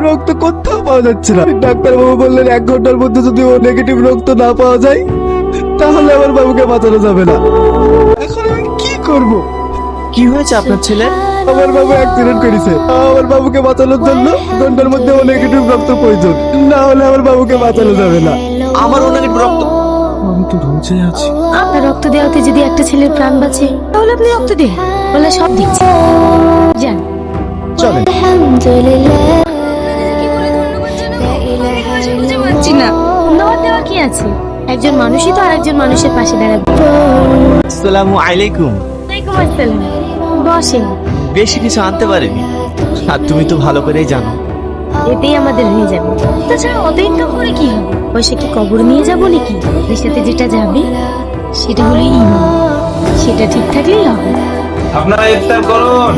রক্ত কোথাও পাওয়া যাচ্ছে না। ডাক্তারবাবু বললেন 1 ঘন্টার মধ্যে যদি ও নেগেটিভ রক্ত না পাওয়া যায় তাহলে আমার বাবুকে বাঁচানো যাবে না। এখন আমি কি করব? কি হয়েছে আপনার ছেলে? আমার বাবু অ্যাক্সিডেন্ট করেছে। আমার বাবুকে বাঁচানোর জন্য ঘন্টার মধ্যে ও নেগেটিভ রক্ত প্রয়োজন, না হলে আমার বাবুকে বাঁচানো যাবে না। আমার অনেক রক্ত। আমি তো রোজে আছি। আপনার রক্ত দেওয়াতে যদি একটা ছেলের প্রাণ বাঁচে তাহলে আপনি রক্ত দিন, বলে সব দিচ্ছি। যান চলেন। পাচ্ছি না, ধন্যবাদ দেওয়া কি আছে? একজন মানুষই তো আর একজন মানুষের পাশে দাঁড়াবে। আসসালামু আলাইকুম। ওয়ালাইকুম আসসালাম। বসেন, বেশি কিছু আনতে পারিনি, আর তুমি তো ভালো করেই জানো। এতেই আমাদের হয়ে যাবে। তাছাড়া অত ইনকাম করে কি হবে? পয়সা কি কবর নিয়ে যাবো নাকি? এর সাথে যেটা যাবে সেটা হলো ইমান, সেটা ঠিক থাকলেই হবে। আপনারা ইফতার করুন।